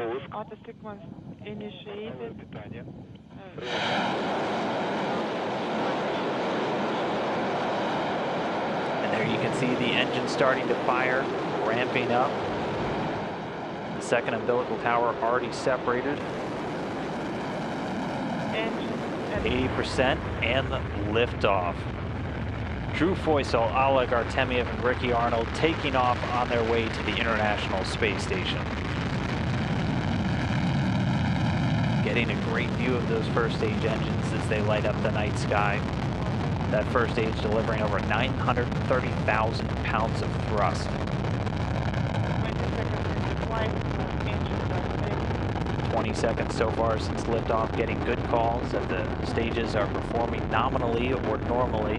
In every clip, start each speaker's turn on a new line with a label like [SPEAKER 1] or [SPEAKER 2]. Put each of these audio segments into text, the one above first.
[SPEAKER 1] Auto sequence initiated.
[SPEAKER 2] And there you can see the engine starting to fire, ramping up. The second umbilical tower already separated. 80% and liftoff. Drew Foysel, Oleg Artemyev, and Ricky Arnold taking off on their way to the International Space Station. Getting a great view of those first stage engines as they light up the night sky. That first stage delivering over 930,000 pounds of thrust. 20 seconds so far since liftoff, getting good calls that the stages are performing nominally or normally.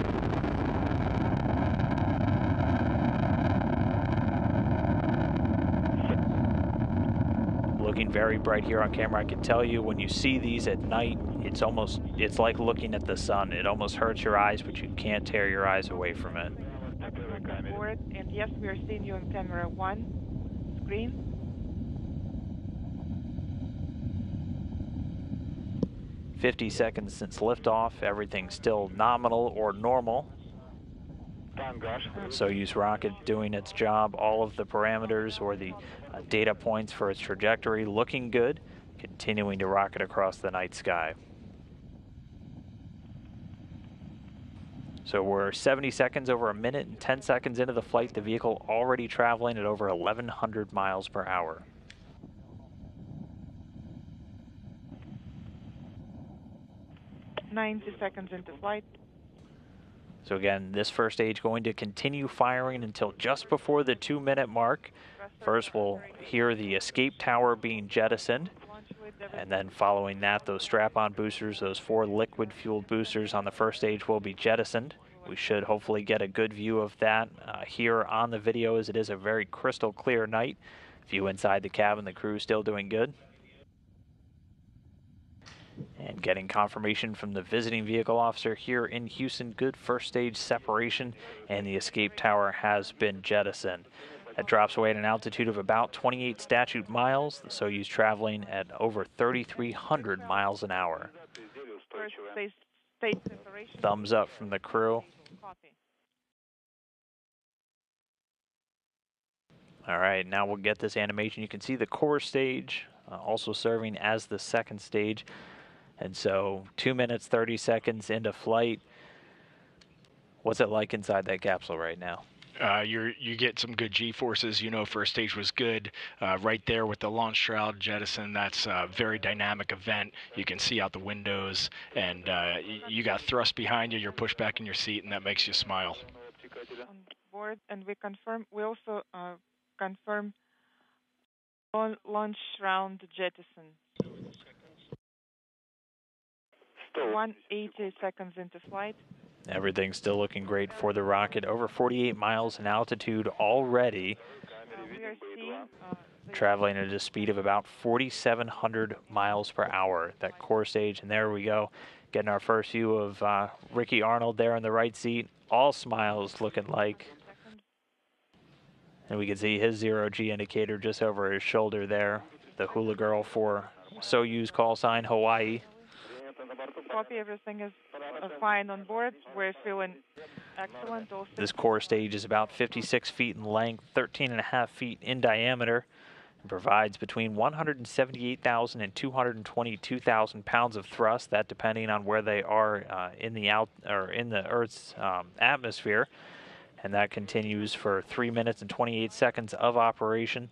[SPEAKER 2] Looking very bright here on camera. I can tell you when you see these at night, it's like looking at the sun. It almost hurts your eyes, but you can't tear your eyes away from it.
[SPEAKER 1] And yes, we are seeing you on camera 1 screen.
[SPEAKER 2] 50 seconds since liftoff, everything's still nominal or normal. Soyuz rocket doing its job, all of the parameters or the data points for its trajectory looking good, continuing to rocket across the night sky. So we're 70 seconds, over a minute and 10 seconds into the flight, the vehicle already traveling at over 1,100 miles per hour.
[SPEAKER 1] "90 seconds into flight."
[SPEAKER 2] So again, this first stage going to continue firing until just before the 2-minute mark. First, we'll hear the escape tower being jettisoned. And then following that, those strap-on boosters, those 4 liquid-fueled boosters on the first stage will be jettisoned. We should hopefully get a good view of that here on the video, as it is a very crystal clear night. View inside the cabin, the crew still doing good. And getting confirmation from the visiting vehicle officer here in Houston, good first stage separation, and the escape tower has been jettisoned. That drops away at an altitude of about 28 statute miles, the Soyuz traveling at over 3,300 miles an hour.
[SPEAKER 1] First stage separation.
[SPEAKER 2] Thumbs up from the crew.
[SPEAKER 1] Copy.
[SPEAKER 2] All right, now we'll get this animation. You can see the core stage also serving as the second stage. And so 2 minutes, 30 seconds into flight. What's it like inside that capsule right now?
[SPEAKER 3] You get some good G-forces. You know, first stage was good. Right there with the launch shroud jettison, that's a very dynamic event. You can see out the windows, and you got thrust behind you. You're pushed back in your seat, and that makes you smile.
[SPEAKER 1] On board, and we also confirm launch shroud jettison. 180 seconds into flight.
[SPEAKER 2] Everything's still looking great for the rocket. Over 48 miles in altitude already.
[SPEAKER 1] We are seeing
[SPEAKER 2] traveling at a speed of about 4,700 miles per hour. That core stage, and there we go. Getting our first view of Ricky Arnold there in the right seat. All smiles looking like. And we can see his 0G indicator just over his shoulder there. The hula girl for Soyuz call sign Hawaii.
[SPEAKER 1] Copy, everything is fine on board. We're feeling excellent.
[SPEAKER 2] This core stage is about 56 feet in length, 13.5 feet in diameter, and provides between 178,000 and 222,000 pounds of thrust. That depending on where they are in the Earth's atmosphere, and that continues for 3 minutes and 28 seconds of operation.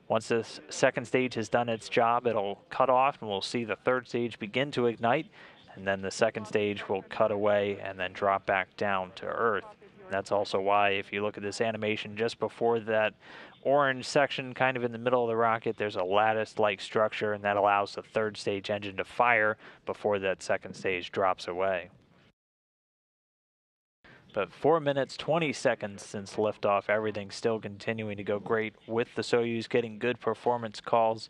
[SPEAKER 2] Once this second stage has done its job, it'll cut off, and we'll see the third stage begin to ignite, and then the second stage will cut away and then drop back down to Earth. And that's also why, if you look at this animation just before that orange section kind of in the middle of the rocket, there's a lattice-like structure, and that allows the third stage engine to fire before that second stage drops away. But 4 minutes, 20 seconds since liftoff, everything's still continuing to go great with the Soyuz, getting good performance calls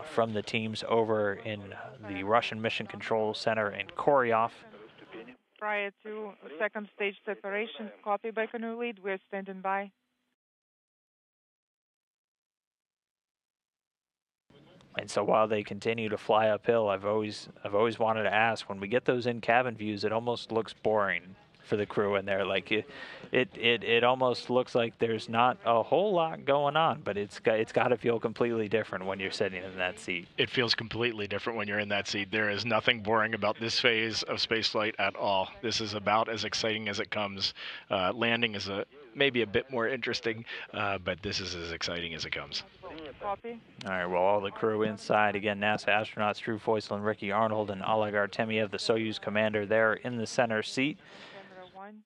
[SPEAKER 2] from the teams over in the Russian Mission Control Center in Koryov.
[SPEAKER 1] Prior to second stage separation, copy Baikonur lead, we're standing by.
[SPEAKER 2] And so while they continue to fly uphill, I've always wanted to ask, when we get those in-cabin views, it almost looks boring for the crew in there. Like it almost looks like there's not a whole lot going on, but it's got to feel completely different when you're sitting in that seat.
[SPEAKER 3] It feels completely different when you're in that seat. There is nothing boring about this phase of spaceflight at all. This is about as exciting as it comes. Landing is maybe a bit more interesting, but this is as exciting as it comes.
[SPEAKER 1] Copy.
[SPEAKER 2] All right, well, all the crew inside. Again, NASA astronauts Drew Foysel, Ricky Arnold, and Oleg Artemyev, the Soyuz commander, there in the center seat.
[SPEAKER 1] Camera 1.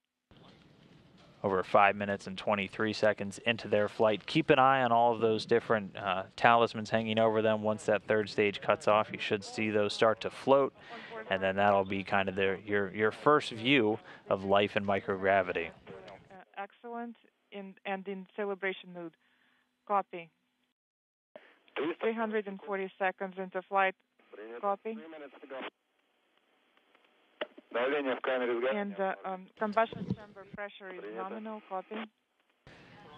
[SPEAKER 2] Over 5 minutes and 23 seconds into their flight. Keep an eye on all of those different talismans hanging over them. Once that third stage cuts off, you should see those start to float, and then that'll be kind of your first view of life in microgravity.
[SPEAKER 1] Excellent. And in celebration mood. Copy. 340 seconds into flight. Copy. And combustion chamber pressure is nominal. Copy.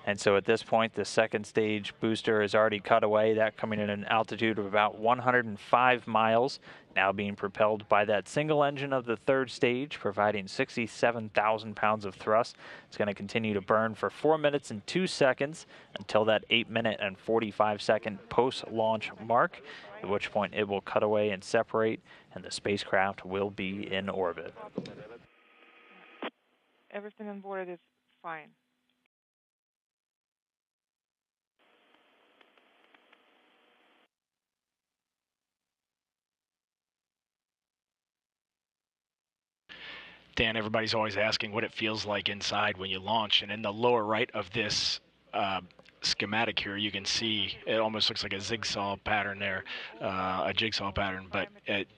[SPEAKER 2] And so at this point, the second stage booster is already cut away, that coming in an altitude of about 105 miles, now being propelled by that single engine of the third stage, providing 67,000 pounds of thrust. It's going to continue to burn for 4 minutes and 2 seconds until that 8 minute and 45 second post-launch mark, at which point it will cut away and separate, and the spacecraft will be in orbit.
[SPEAKER 1] Everything on board is fine.
[SPEAKER 3] Dan, everybody's always asking what it feels like inside when you launch, and in the lower right of this schematic here, you can see it almost looks like a jigsaw pattern there, but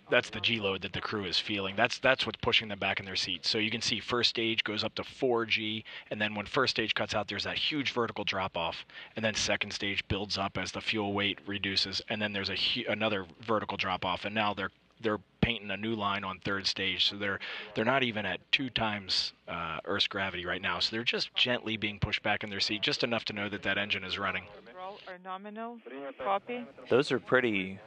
[SPEAKER 3] that's the G-load that the crew is feeling. That's what's pushing them back in their seats. So you can see first stage goes up to 4G, and then when first stage cuts out, there's that huge vertical drop-off, and then second stage builds up as the fuel weight reduces, and then there's another vertical drop-off, and now they're painting a new line on third stage, so they're not even at 2 times Earth's gravity right now, so they're just gently being pushed back in their seat, just enough to know that that engine is running.
[SPEAKER 1] Roll or nominal. Copy.
[SPEAKER 2] Those are pretty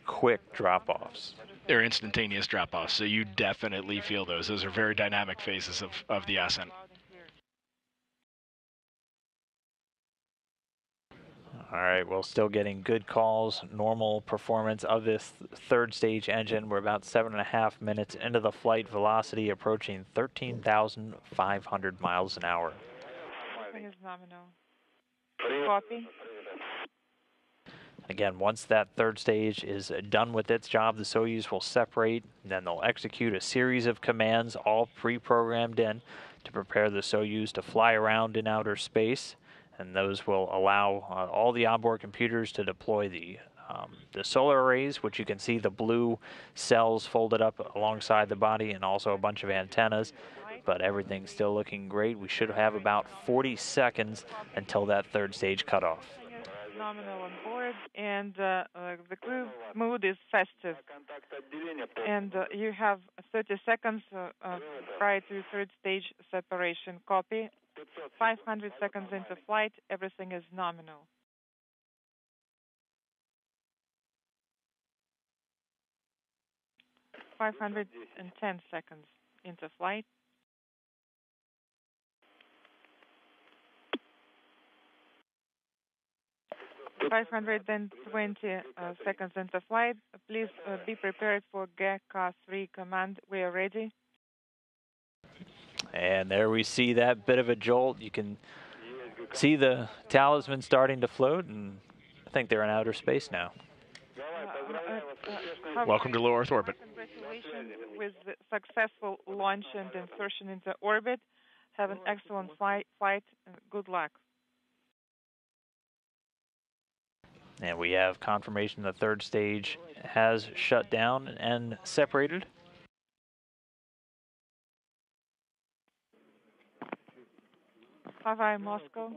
[SPEAKER 2] quick drop-offs.
[SPEAKER 3] They're instantaneous drop-offs, so you definitely feel those. Those are very dynamic phases of the ascent.
[SPEAKER 2] All right, well, still getting good calls, normal performance of this third stage engine. We're about 7.5 minutes into the flight, velocity approaching 13,500 miles an hour.
[SPEAKER 1] Everything is nominal. Copy.
[SPEAKER 2] Again, once that third stage is done with its job, the Soyuz will separate, and then they'll execute a series of commands, all pre-programmed in, to prepare the Soyuz to fly around in outer space. And those will allow all the onboard computers to deploy the solar arrays, which you can see the blue cells folded up alongside the body, and also a bunch of antennas. But everything's still looking great. We should have about 40 seconds until that third stage cutoff.
[SPEAKER 1] Nominal on board, and the crew mood is festive. And you have 30 seconds prior to third stage separation. Copy. 500 seconds into flight, everything is nominal. .510 seconds into flight. .520 seconds into flight. Please be prepared for GECA-3 command. We are ready.
[SPEAKER 2] And there we see that bit of a jolt. You can see the talisman starting to float, and I think they're in outer space now.
[SPEAKER 3] Welcome to low Earth orbit.
[SPEAKER 1] Congratulations with the successful launch and insertion into orbit. Have an excellent flight. Good luck.
[SPEAKER 2] And we have confirmation the third stage has shut down and separated.
[SPEAKER 1] Bye-bye, Moscow.